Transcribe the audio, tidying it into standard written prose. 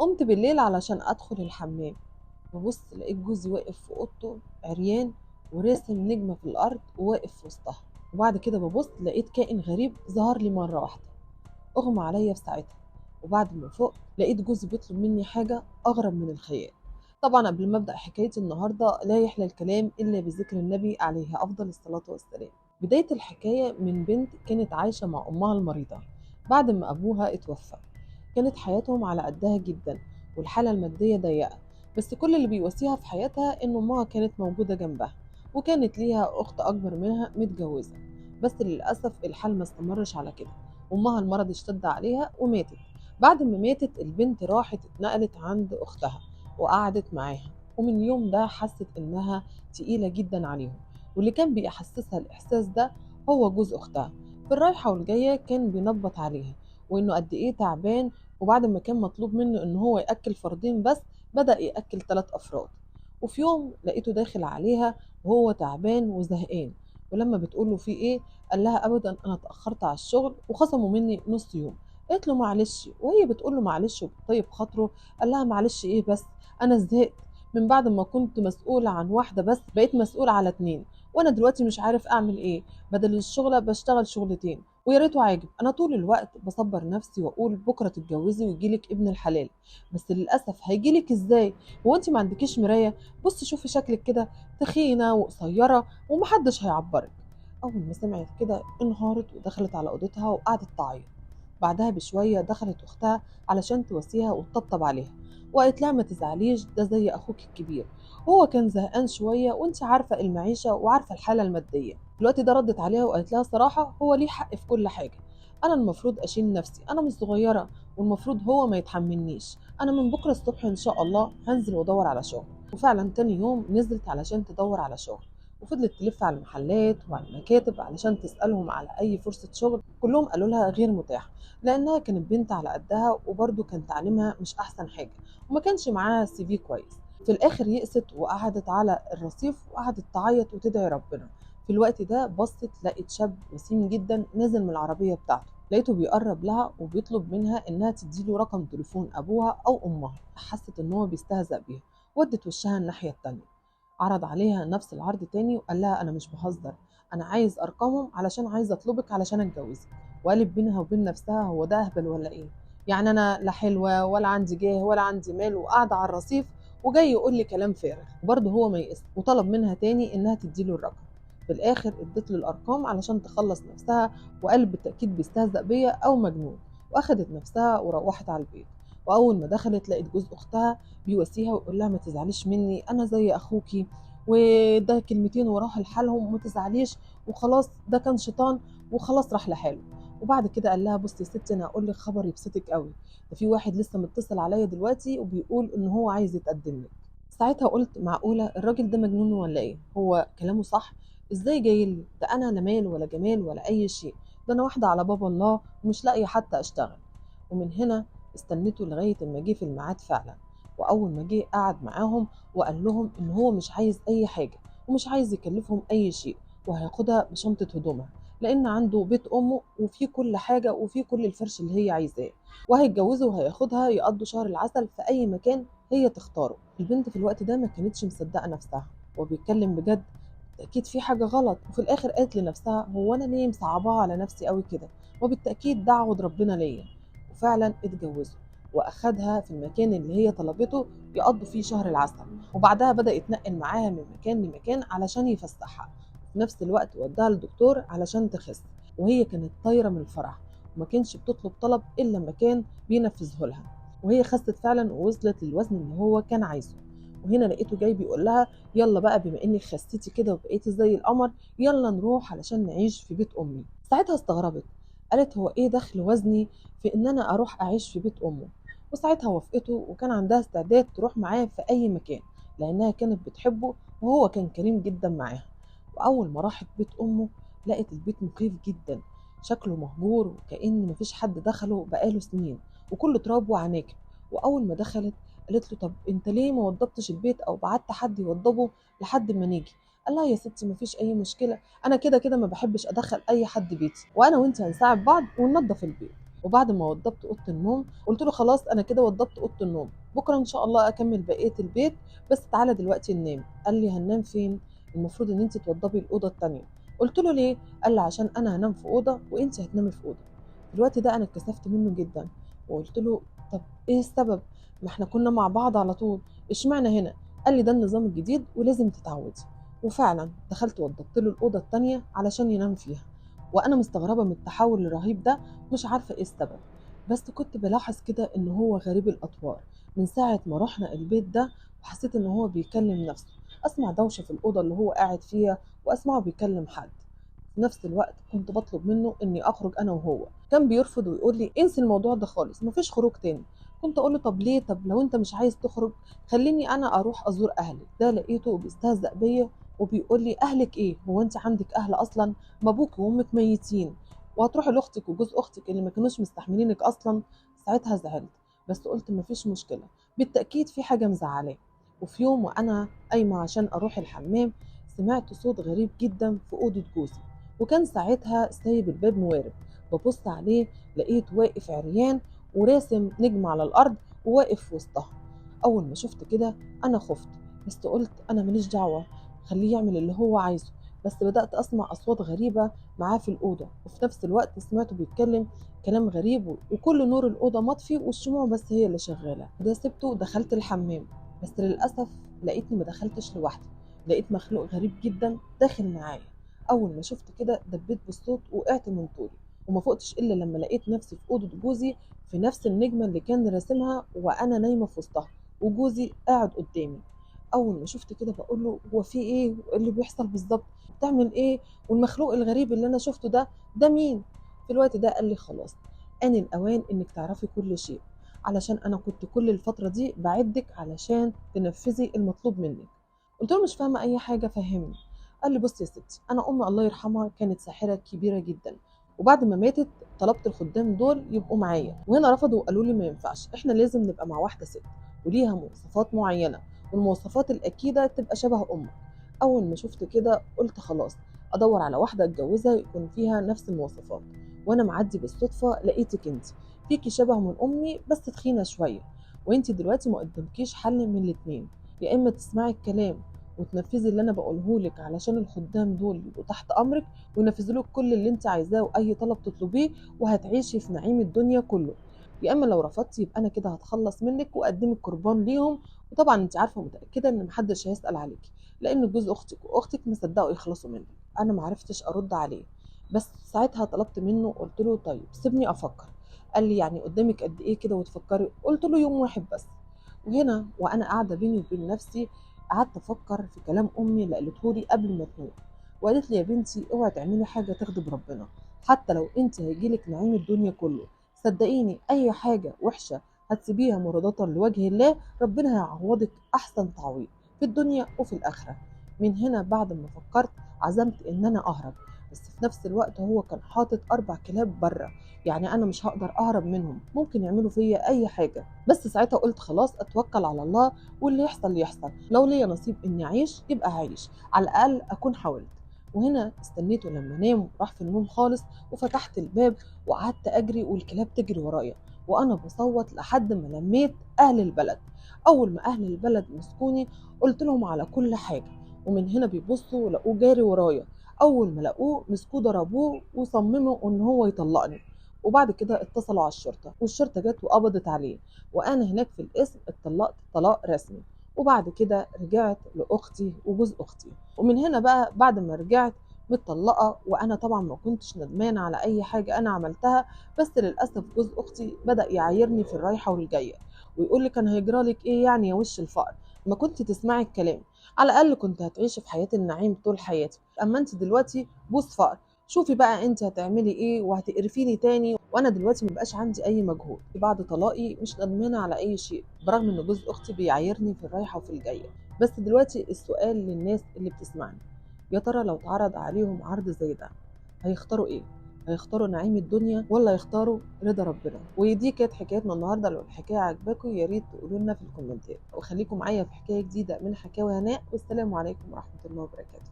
قمت بالليل علشان أدخل الحمام، ببص لقيت جوزي واقف في أوضته عريان وراسم نجمة في الأرض وواقف في وسطها. وبعد كده ببص لقيت كائن غريب ظهر لي مرة واحدة، أغمى عليا في ساعتها. وبعد ما فوق لقيت جوزي بيطلب مني حاجة أغرب من الخيال. طبعا قبل ما أبدأ حكايتي النهاردة لا يحلى الكلام إلا بذكر النبي عليه أفضل الصلاة والسلام. بداية الحكاية من بنت كانت عايشة مع أمها المريضة بعد ما أبوها اتوفى. كانت حياتهم على قدها جدا والحالة المادية ضيقة، بس كل اللي بيواسيها في حياتها إن أمها كانت موجودة جنبها، وكانت ليها أخت أكبر منها متجوزة. بس للأسف الحال ما استمرش على كده، أمها المرض اشتد عليها وماتت. بعد ما ماتت البنت راحت اتنقلت عند أختها وقعدت معاها، ومن يوم ده حست إنها تقيلة جدا عليهم. واللي كان بيحسسها الإحساس ده هو جوز أختها. في الرايحة والجاية كان بينبط عليها وإنه قد إيه تعبان، وبعد ما كان مطلوب منه إن هو يأكل فردين بس بدأ يأكل 3 أفراد. وفي يوم لقيته داخل عليها وهو تعبان وزهقان، ولما بتقوله في إيه قال لها أبدا أنا اتأخرت على الشغل وخصموا مني نص يوم. قالت له معلش، وهي بتقول له معلش وبطيب خاطره قال لها معلش إيه بس، أنا زهقت، من بعد ما كنت مسؤولة عن واحدة بس بقيت مسؤولة على 2، وأنا دلوقتي مش عارف أعمل إيه، بدل الشغلة بشتغل شغلتين. ويا ريته عاجب، انا طول الوقت بصبر نفسي واقول بكره تتجوزي ويجيلك ابن الحلال، بس للاسف هيجيلك ازاي؟ هو انت ما عندكيش مرايه؟ بصي شوفي شكلك كده، تخينه وقصيره ومحدش هيعبرك. اول ما سمعت كده انهارت ودخلت على اوضتها وقعدت تعيط. بعدها بشويه دخلت اختها علشان تواسيها وتطبطب عليها، وقالت لها ما تزعليش، ده زي اخوك الكبير، هو كان زهقان شويه وانت عارفه المعيشه وعارفه الحاله الماديه. في الوقت ده ردت عليها وقالت لها صراحة هو ليه حق في كل حاجة، أنا المفروض أشيل نفسي، أنا مش صغيرة، والمفروض هو ما يتحملنيش. أنا من بكرة الصبح إن شاء الله هنزل وأدور على شغل. وفعلا تاني يوم نزلت علشان تدور على شغل، وفضلت تلف على المحلات وعلى المكاتب علشان تسألهم على أي فرصة شغل. كلهم قالوا لها غير متاحة، لأنها كانت بنت على قدها وبرضه كان تعليمها مش أحسن حاجة وما كانش معاها سي في كويس. في الآخر يئست وقعدت على الرصيف وقعدت تعيط وتدعي ربنا. في الوقت ده بصت لقت شاب وسيم جدا نازل من العربية بتاعته، لقيته بيقرب لها وبيطلب منها انها تديله رقم تليفون ابوها او امها. حست ان هو بيستهزأ بيها، ودت وشها الناحية التانية. عرض عليها نفس العرض تاني وقال لها انا مش بهزر، انا عايز ارقامهم علشان عايز اطلبك علشان اتجوزك. وقالت بينها وبين نفسها هو ده اهبل ولا ايه؟ يعني انا لا حلوة ولا عندي جاه ولا عندي مال وقاعدة على الرصيف وجاي يقول لي كلام فارغ؟ وبرضه هو ما يئس وطلب منها تاني انها تديله الرقم. في الاخر ادت له الارقام علشان تخلص نفسها، وقال بالتاكيد بيستهزأ بيا او مجنون. واخدت نفسها وروحت على البيت. واول ما دخلت لقيت جوز اختها بيواسيها ويقول لها ما تزعليش مني، انا زي اخوكي، وده كلمتين وراح لحالهم وما تزعليش وخلاص، ده كان شيطان وخلاص راح لحاله. وبعد كده قال لها بصي يا ستي انا هقول لك خبر يبسطك قوي، ده في واحد لسه متصل عليا دلوقتي وبيقول ان هو عايز يتقدم لك. ساعتها قلت معقوله الراجل ده مجنون ولا ايه؟ هو كلامه صح؟ ازاي جاي لي ده؟ انا لا مال ولا جمال ولا اي شيء، ده انا واحده على باب الله ومش لاقيه حتى اشتغل. ومن هنا استنيته لغايه ما جه في الميعاد فعلا. واول ما جه قعد معاهم وقال لهم ان هو مش عايز اي حاجه ومش عايز يكلفهم اي شيء، وهياخدها بشنطه هدومها لان عنده بيت امه وفيه كل حاجه وفيه كل الفرش اللي هي عايزاه، وهيتجوزه وهياخدها يقضوا شهر العسل في اي مكان هي تختاره. البنت في الوقت ده ما كانتش مصدقه نفسها، وبيتكلم بجد، اكيد في حاجه غلط. وفي الاخر قالت لنفسها هو انا ليه مصعباها على نفسي قوي كده؟ وبالتاكيد ده عوض ربنا ليا. وفعلا اتجوزوا واخدها في المكان اللي هي طلبته يقضوا فيه شهر العسل، وبعدها بدا يتنقل معاها من مكان لمكان علشان يفسحها. في نفس الوقت وداها للدكتور علشان تخس، وهي كانت طايره من الفرح وما كانش بتطلب طلب الا لما كان بينفذه لها. وهي خست فعلا ووصلت للوزن اللي هو كان عايزه. وهنا لقيته جاي بيقول لها يلا بقى بما انك خسيتي كده وبقيتي زي القمر، يلا نروح علشان نعيش في بيت امي. ساعتها استغربت، قالت هو ايه دخل وزني في ان انا اروح اعيش في بيت امه؟ وساعتها وافقته وكان عندها استعداد تروح معاه في اي مكان لانها كانت بتحبه وهو كان كريم جدا معاها. واول ما راحت بيت امه لقت البيت مخيف جدا، شكله مهجور وكأن مفيش حد دخله بقاله سنين وكله تراب وعناكب. واول ما دخلت قالت له طب انت ليه ما وضبتش البيت او بعت حد يوضبه لحد ما نيجي؟ قال لها يا ستي مفيش اي مشكله، انا كده كده ما بحبش ادخل اي حد بيتي، وانا وانت هنساعد بعض وننظف البيت. وبعد ما وضبت اوضه النوم قلت له خلاص انا كده وضبت اوضه النوم، بكره ان شاء الله اكمل بقيه البيت، بس تعالى دلوقتي ننام. قال لي هننام فين؟ المفروض ان انت توضبي الاوضه التانيه. قلت له ليه؟ قال لي عشان انا هنام في اوضه وانت هتنامي في اوضه. في الوقت ده انا اتكسفت منه جدا وقلت له طب ايه السبب؟ ما احنا كنا مع بعض على طول، اشمعنى هنا؟ قال لي ده النظام الجديد ولازم تتعودي. وفعلا دخلت وضبت له الاوضه التانيه علشان ينام فيها، وانا مستغربه من التحول الرهيب ده، مش عارفه ايه السبب. بس كنت بلاحظ كده ان هو غريب الاطوار من ساعه ما رحنا البيت ده، وحسيت ان هو بيكلم نفسه، اسمع دوشه في الاوضه اللي هو قاعد فيها واسمعه بيكلم حد. في نفس الوقت كنت بطلب منه اني اخرج انا وهو، كان بيرفض ويقول لي انسي الموضوع ده خالص مفيش خروج تاني. كنت اقول له طب ليه؟ طب لو انت مش عايز تخرج خليني انا اروح ازور اهلي. ده لقيته بيستهزأ بيا وبيقول لي اهلك ايه؟ هو انت عندك اهل اصلا؟ ما ابوك وامك ميتين، وهتروحي لاختك وجوز اختك اللي ما كانوش مستحملينك اصلا. ساعتها زعلت بس قلت مفيش مشكله، بالتاكيد في حاجه مزعلاه. وفي يوم وانا قايمه عشان اروح الحمام سمعت صوت غريب جدا في اوضه جوزي، وكان ساعتها سايب الباب موارب. ببص عليه لقيت واقف عريان وراسم نجم على الارض وواقف في وسطها. اول ما شفت كده انا خفت، بس قلت انا ماليش دعوه، خليه يعمل اللي هو عايزه. بس بدأت أسمع أصوات غريبة معاه في الأوضة، وفي نفس الوقت سمعته بيتكلم كلام غريب، وكل نور الأوضة مطفي والشموع بس هي اللي شغالة. ده سبته ودخلت الحمام، بس للأسف لقيتني ما دخلتش لوحدي، لقيت مخلوق غريب جدا داخل معايا. أول ما شفت كده دبيت بالصوت وقعت من طولي، وما فقتش إلا لما لقيت نفسي في أوضة جوزي في نفس النجمة اللي كان راسمها وأنا نايمة في وسطها، وجوزي قاعد قدامي. اول ما شفت كده بقول له هو في ايه؟ وايه اللي بيحصل بالظبط؟ بتعمل ايه؟ والمخلوق الغريب اللي انا شفته ده مين؟ في الوقت ده قال لي خلاص آن الأوان إنك تعرفي كل شيء، علشان أنا كنت كل الفترة دي بعدك علشان تنفذي المطلوب منك. قلت له مش فاهمة أي حاجة، فهمني. قال لي بصي يا ستي، أنا أمي الله يرحمها كانت ساحرة كبيرة جدا، وبعد ما ماتت طلبت الخدام دول يبقوا معايا، وهنا رفضوا وقالوا لي ما ينفعش، احنا لازم نبقى مع واحدة ست وليها مواصفات معينة، والمواصفات الأكيدة تبقى شبه أمك. أول ما شفت كده قلت خلاص أدور على واحدة أتجوزها يكون فيها نفس المواصفات. وأنا معدي بالصدفة لقيتك انت، فيكي شبه من أمي بس تخينة شوية، وانت دلوقتي ما قدامكيش حل من الاتنين، يا إما تسمعي الكلام وتنفذي اللي أنا بقولهولك علشان الخدام دول يبقوا تحت أمرك وينفذوا لك كل اللي انت عايزاه وأي طلب تطلبيه وهتعيشي في نعيم الدنيا كله، يا إما لو رفضتي يبقى أنا كده هتخلص منك وأقدمك قربان ليهم. وطبعا انت عارفه متاكده ان محدش هيسال عليكي، لان جوز اختك واختك مصدقوا يخلصوا منك. انا معرفتش ارد عليه، بس ساعتها طلبت منه قلت له طيب سيبني افكر. قال لي يعني قدامك قد ايه كده وتفكري؟ قلت له يوم واحد بس. وهنا وانا قاعده بيني وبين نفسي قعدت افكر في كلام امي اللي قالته لي قبل ما تموت، وقالت لي يا بنتي اوعي تعملي حاجه تغضب ربنا، حتى لو انت هيجيلك نعيم الدنيا كله، صدقيني اي حاجه وحشه هتسيبيها مرضاة لوجه الله ربنا هيعوضك احسن تعويض في الدنيا وفي الاخره. من هنا بعد ما فكرت عزمت ان انا اهرب، بس في نفس الوقت هو كان حاطط 4 كلاب بره، يعني انا مش هقدر اهرب منهم، ممكن يعملوا فيا اي حاجه. بس ساعتها قلت خلاص اتوكل على الله واللي يحصل يحصل، لو ليا نصيب اني اعيش يبقى هعيش، على الاقل اكون حاولت. وهنا استنيته لما نام راح في النوم خالص، وفتحت الباب وقعدت اجري والكلاب تجري ورايا، وانا بصوت لحد ما لميت اهل البلد. اول ما اهل البلد مسكوني قلت لهم على كل حاجه، ومن هنا بيبصوا لقوه جاري ورايا. اول ما لقوه مسكوه ضربوه وصمموا ان هو يطلقني، وبعد كده اتصلوا على الشرطه والشرطه جت وقبضت عليه، وانا هناك في القسم اتطلقت طلاق رسمي. وبعد كده رجعت لاختي وجوز اختي، ومن هنا بقى بعد ما رجعت متطلقه، وانا طبعا ما كنتش ندمانه على اي حاجه انا عملتها، بس للاسف جوز اختي بدا يعايرني في الرايحه والجايه ويقول لي كان هيجرالك ايه يعني يا وش الفقر، ما كنت تسمعي الكلام، على الاقل كنت هتعيشي في حياه النعيم طول حياتك، اما انت دلوقتي بوس فقر، شوفي بقى انت هتعملي ايه وهتقرفيني تاني، وانا دلوقتي مبقاش عندي اي مجهود بعد طلاقي، مش ندمانه على اي شيء برغم ان جوز اختي بيعايرني في الرايحه وفي الجايه. بس دلوقتي السؤال للناس اللي بتسمعني، يا ترى لو اتعرض عليهم عرض زي ده هيختاروا ايه؟ هيختاروا نعيم الدنيا ولا يختاروا رضا ربنا؟ ودي كانت حكايتنا النهارده، لو الحكايه عجباكم يا ريت تقولوا لنا في الكومنتات، وخليكم معايا في حكايه جديده من حكاوي هناء، والسلام عليكم ورحمه الله وبركاته.